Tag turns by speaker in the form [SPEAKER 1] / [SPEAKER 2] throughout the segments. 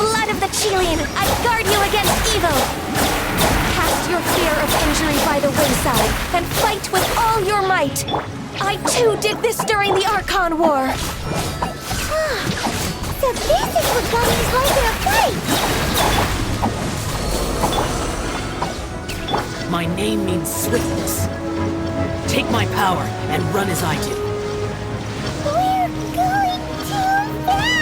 [SPEAKER 1] blood of the Chilean, I guard you against evil! Cast your fear of injury by the wayside, and fight with all your might! I too did this during the Archon War!
[SPEAKER 2] So this is what got his life in a fight!
[SPEAKER 3] My name means swiftness. Take my power and run as I do.
[SPEAKER 2] We're going too fast!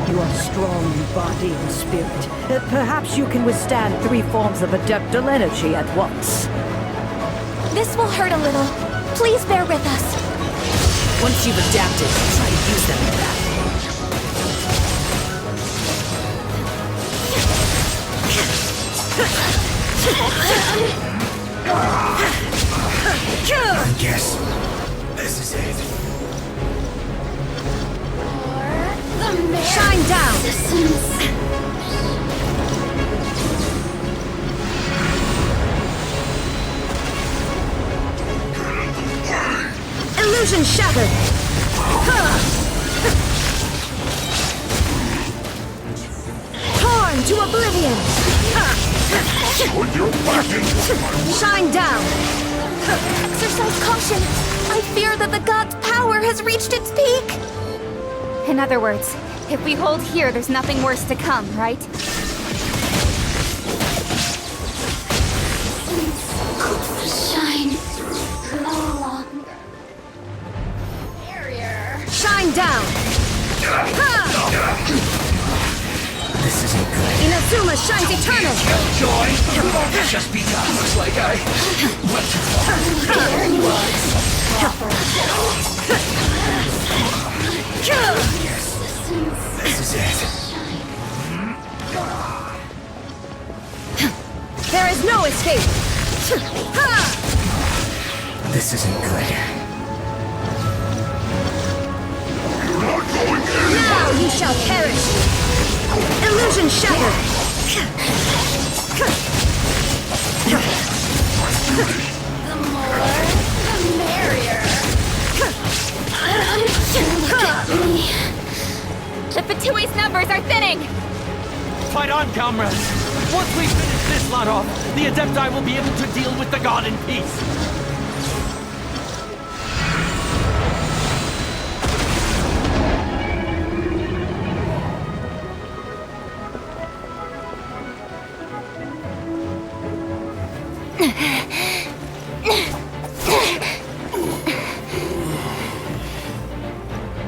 [SPEAKER 4] You are strong in body and spirit. Perhaps you can withstand 3 forms of adeptal energy at once.
[SPEAKER 1] This will hurt a little. Please bear with us.
[SPEAKER 3] Once you've adapted, try to use them in battle.
[SPEAKER 5] I guess this is it.
[SPEAKER 4] Shine down! Illusion shattered! Torn to oblivion!
[SPEAKER 5] Put your back into
[SPEAKER 4] Shine down!
[SPEAKER 1] Exercise caution. I fear that the god's power has reached its peak.
[SPEAKER 6] In other words, if we hold here, there's nothing worse to come, right?
[SPEAKER 2] Shine no longer. Barrier.
[SPEAKER 4] Shine down!
[SPEAKER 5] This isn't good.
[SPEAKER 4] Inazuma shines eternal!
[SPEAKER 5] Joy! It's just begun. Looks like I went too far. This is it.
[SPEAKER 4] There is no escape!
[SPEAKER 5] This isn't good.
[SPEAKER 4] Now you shall perish! Illusion shattered!
[SPEAKER 2] The more, the merrier. Look at me.
[SPEAKER 6] The Fatui's numbers are thinning!
[SPEAKER 7] Fight on, comrades! Once we finish this lot off, the Adepti will be able to deal with the god in peace!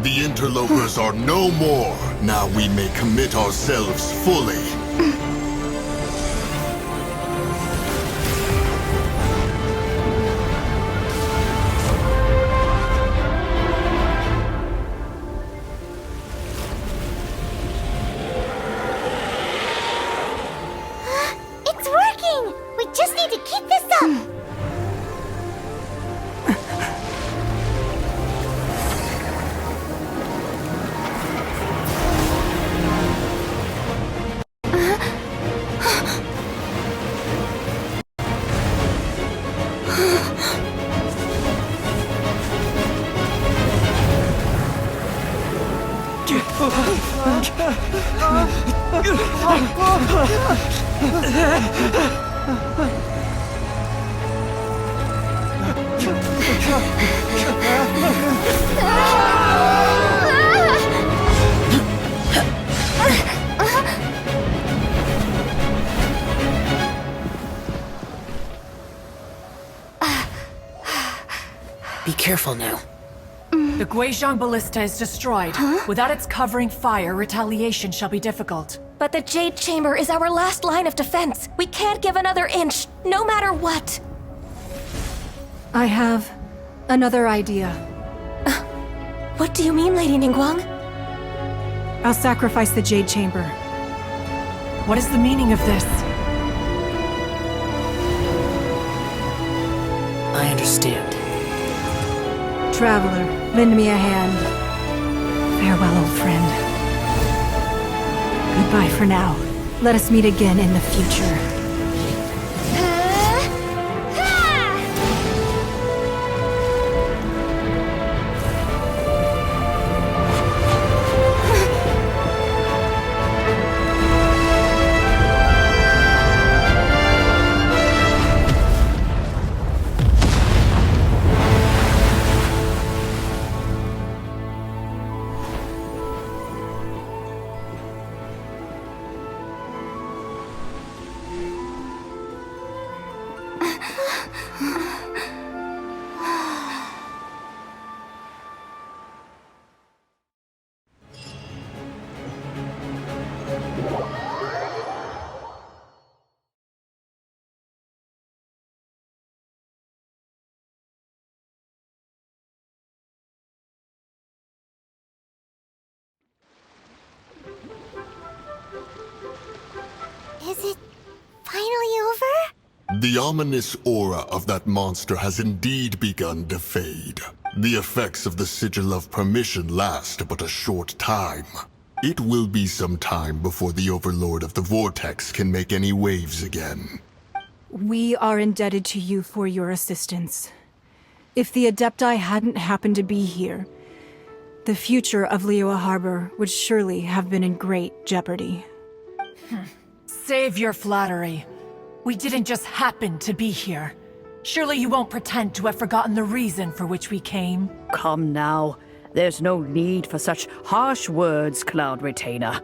[SPEAKER 8] The interlopers are no more. Now we may commit ourselves fully.
[SPEAKER 2] It's working! We just need to keep this up!
[SPEAKER 3] Be careful now.
[SPEAKER 9] The Guizhong Ballista is destroyed. Without its covering fire, retaliation shall be difficult.
[SPEAKER 1] But the Jade Chamber is our last line of defense. We can't give another inch, no matter what.
[SPEAKER 9] I have another idea.
[SPEAKER 1] What do you mean, Lady Ningguang?
[SPEAKER 9] I'll sacrifice the Jade Chamber. What is the meaning of this?
[SPEAKER 3] understand.
[SPEAKER 4] Traveler, lend me a hand. Farewell, old friend. Goodbye for now. Let us meet again in the future.
[SPEAKER 2] Is it finally over?
[SPEAKER 8] The ominous aura of that monster has indeed begun to fade. The effects of the Sigil of Permission last but a short time. It will be some time before the Overlord of the Vortex can make any waves again.
[SPEAKER 4] We are indebted to you for your assistance. If the Adepti hadn't happened to be here, the future of Liyue Harbor would surely have been in great jeopardy.
[SPEAKER 9] Save your flattery. We didn't just happen to be here. Surely you won't pretend to have forgotten the reason for which we came.
[SPEAKER 4] Come now. There's no need for such harsh words, Cloud Retainer.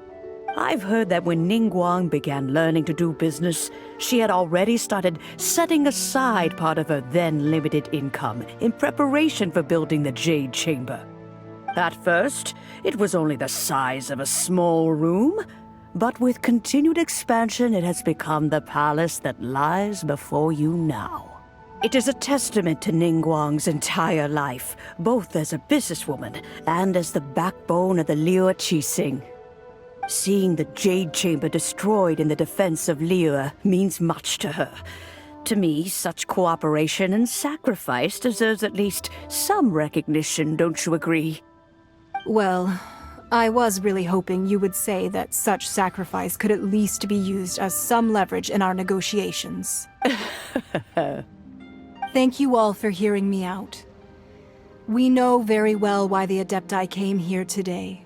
[SPEAKER 4] I've heard that when Ningguang began learning to do business, she had already started setting aside part of her then limited income in preparation for building the Jade Chamber. At first, it was only the size of a small room, but with continued expansion, it has become the palace that lies before you now. It is a testament to Ningguang's entire life, both as a businesswoman and as the backbone of the Liyue Qixing. Seeing the Jade Chamber destroyed in the defense of Liyue means much to her. To me, such cooperation and sacrifice deserves at least some recognition, don't you agree? Well, I was really hoping you would say that such sacrifice could at least be used as some leverage in our negotiations. Thank you all for hearing me out. We know very well why the Adepti came here today.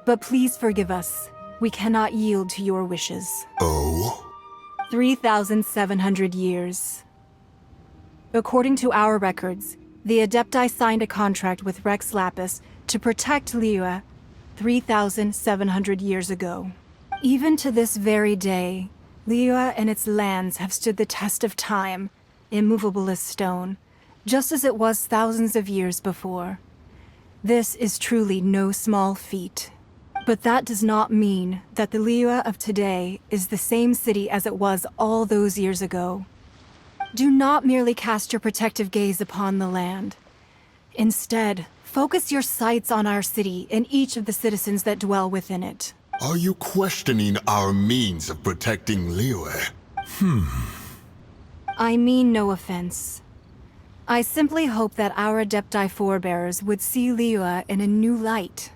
[SPEAKER 4] But please forgive us. We cannot yield to your wishes.
[SPEAKER 8] Oh?
[SPEAKER 4] 3,700 years. According to our records, the Adepti signed a contract with Rex Lapis to protect Liyue 3,700 years ago. Even to this very day, Liyue and its lands have stood the test of time, immovable as stone, just as it was thousands of years before. This is truly no small feat. But that does not mean that the Liyue of today is the same city as it was all those years ago. Do not merely cast your protective gaze upon the land. Instead, focus your sights on our city and each of the citizens that dwell within it.
[SPEAKER 8] Are you questioning our means of protecting Liyue?
[SPEAKER 4] I mean no offense. I simply hope that our Adepti forebears would see Liyue in a new light.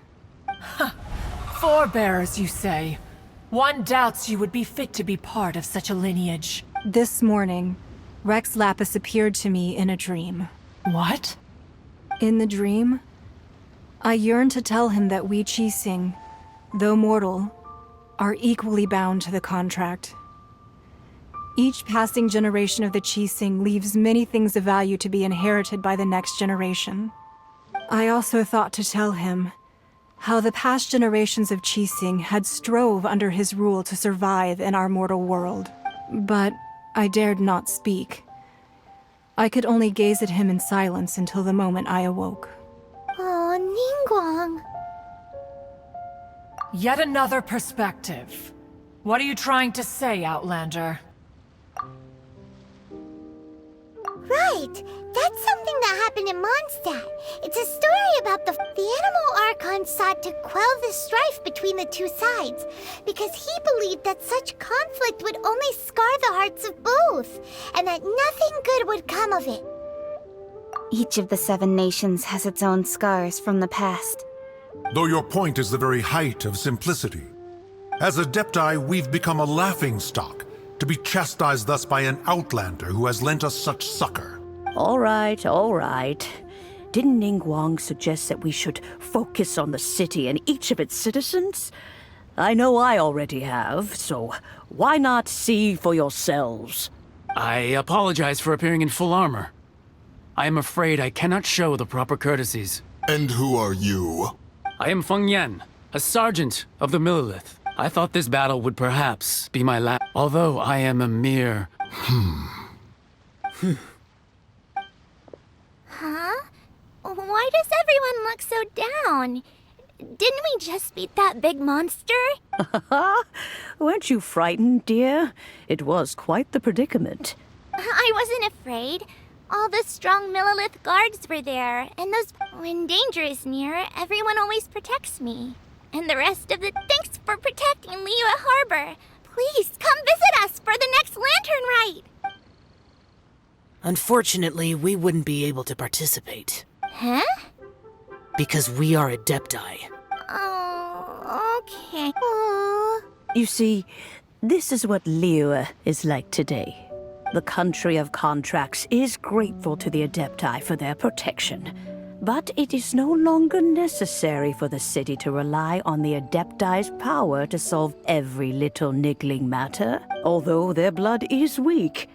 [SPEAKER 9] Forebearers, you say? One doubts you would be fit to be part of such a lineage.
[SPEAKER 4] This morning, Rex Lapis appeared to me in a dream.
[SPEAKER 9] What?
[SPEAKER 4] In the dream, I yearned to tell him that we Qixing, though mortal, are equally bound to the contract. Each passing generation of the Qixing leaves many things of value to be inherited by the next generation. I also thought to tell him how the past generations of Qixing had strove under his rule to survive in our mortal world. But I dared not speak. I could only gaze at him in silence until the moment I awoke.
[SPEAKER 2] Oh, Ningguang.
[SPEAKER 9] Yet another perspective. What are you trying to say, Outlander?
[SPEAKER 2] Right! That's something that happened in Mondstadt. It's a story about the Animal Archon sought to quell the strife between the two sides, because he believed that such conflict would only scar the hearts of both, and that nothing good would come of it.
[SPEAKER 6] Each of the 7 nations has its own scars from the past.
[SPEAKER 10] Though your point is the very height of simplicity. As Adepti, we've become a laughingstock, to be chastised thus by an outlander who has lent us such succor.
[SPEAKER 4] All right, all right. Didn't Ningguang suggest that we should focus on the city and each of its citizens? I know I already have, so why not see for yourselves?
[SPEAKER 7] I apologize for appearing in full armor. I am afraid I cannot show the proper courtesies.
[SPEAKER 8] And who are you?
[SPEAKER 7] I am Feng Yan, a sergeant of the Millilith. I thought this battle would perhaps be my last, although I am a mere...
[SPEAKER 2] Huh? Why does everyone look so down? Didn't we just beat that big monster?
[SPEAKER 4] Weren't you frightened, dear? It was quite the predicament.
[SPEAKER 2] I wasn't afraid. All the strong Millilith guards were there, and when danger is near, everyone always protects me. And the rest of the... Thanks for protecting Liyue Harbor. Please, come visit us for the next lantern rite.
[SPEAKER 3] Unfortunately, we wouldn't be able to participate.
[SPEAKER 2] Huh?
[SPEAKER 3] Because we are Adepti.
[SPEAKER 2] Oh, okay. Aww.
[SPEAKER 4] You see, this is what Liyue is like today. The country of contracts is grateful to the Adepti for their protection. But it is no longer necessary for the city to rely on the Adepti's power to solve every little niggling matter. Although their blood is weak,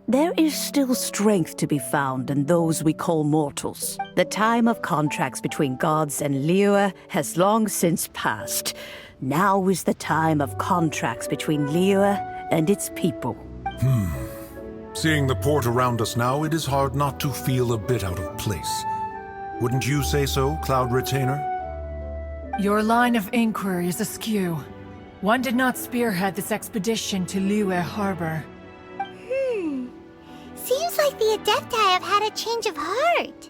[SPEAKER 4] there is still strength to be found in those we call mortals. The time of contracts between gods and Liyue has long since passed. Now is the time of contracts between Liyue and its people.
[SPEAKER 10] Seeing the port around us now, it is hard not to feel a bit out of place. Wouldn't you say so, Cloud Retainer?
[SPEAKER 9] Your line of inquiry is askew. One did not spearhead this expedition to Liyue Harbor.
[SPEAKER 2] Seems like the Adepti have had a change of heart.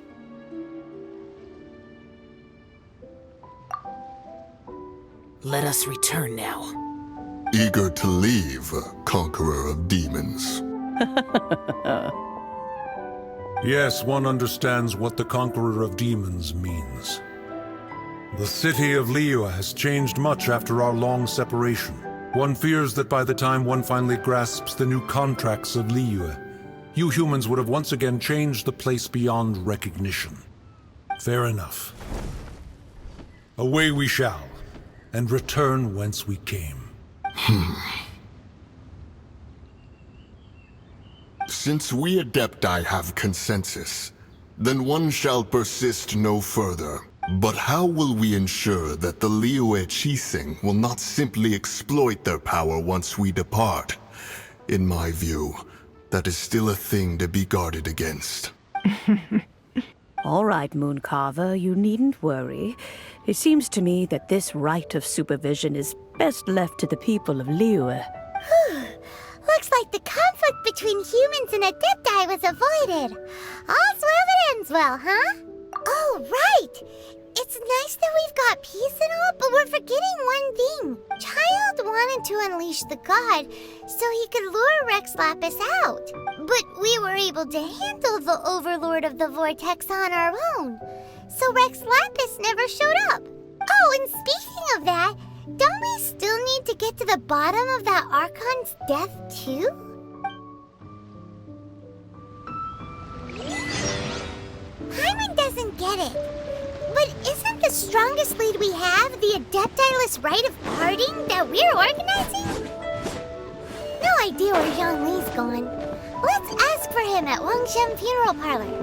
[SPEAKER 3] Let us return now.
[SPEAKER 8] Eager to leave, conqueror of demons.
[SPEAKER 10] Yes, one understands what the Conqueror of Demons means. The city of Liyue has changed much after our long separation. One fears that by the time one finally grasps the new contracts of Liyue, you humans would have once again changed the place beyond recognition. Fair enough. Away we shall, and return whence we came.
[SPEAKER 8] Since we Adepti have consensus, then one shall persist no further. But how will we ensure that the Liyue Qixing will not simply exploit their power once we depart? In my view, that is still a thing to be guarded against.
[SPEAKER 4] All right, Mooncarver, you needn't worry. It seems to me that this right of supervision is best left to the people of Liyue.
[SPEAKER 2] Looks like the conflict between humans and Adepti was avoided. All's well that ends well, huh? Oh, right! It's nice that we've got peace and all, but we're forgetting one thing. Child wanted to unleash the god so he could lure Rex Lapis out. But we were able to handle the Overlord of the Vortex on our own. So Rex Lapis never showed up. Oh, and speaking of that, don't we still need to get to the bottom of that Archon's death, too? Paimon doesn't get it. But isn't the strongest lead we have the Adepti-less rite of parting that we're organizing? No idea where Zhang Li's gone. Let's ask for him at Wangshen Funeral Parlor.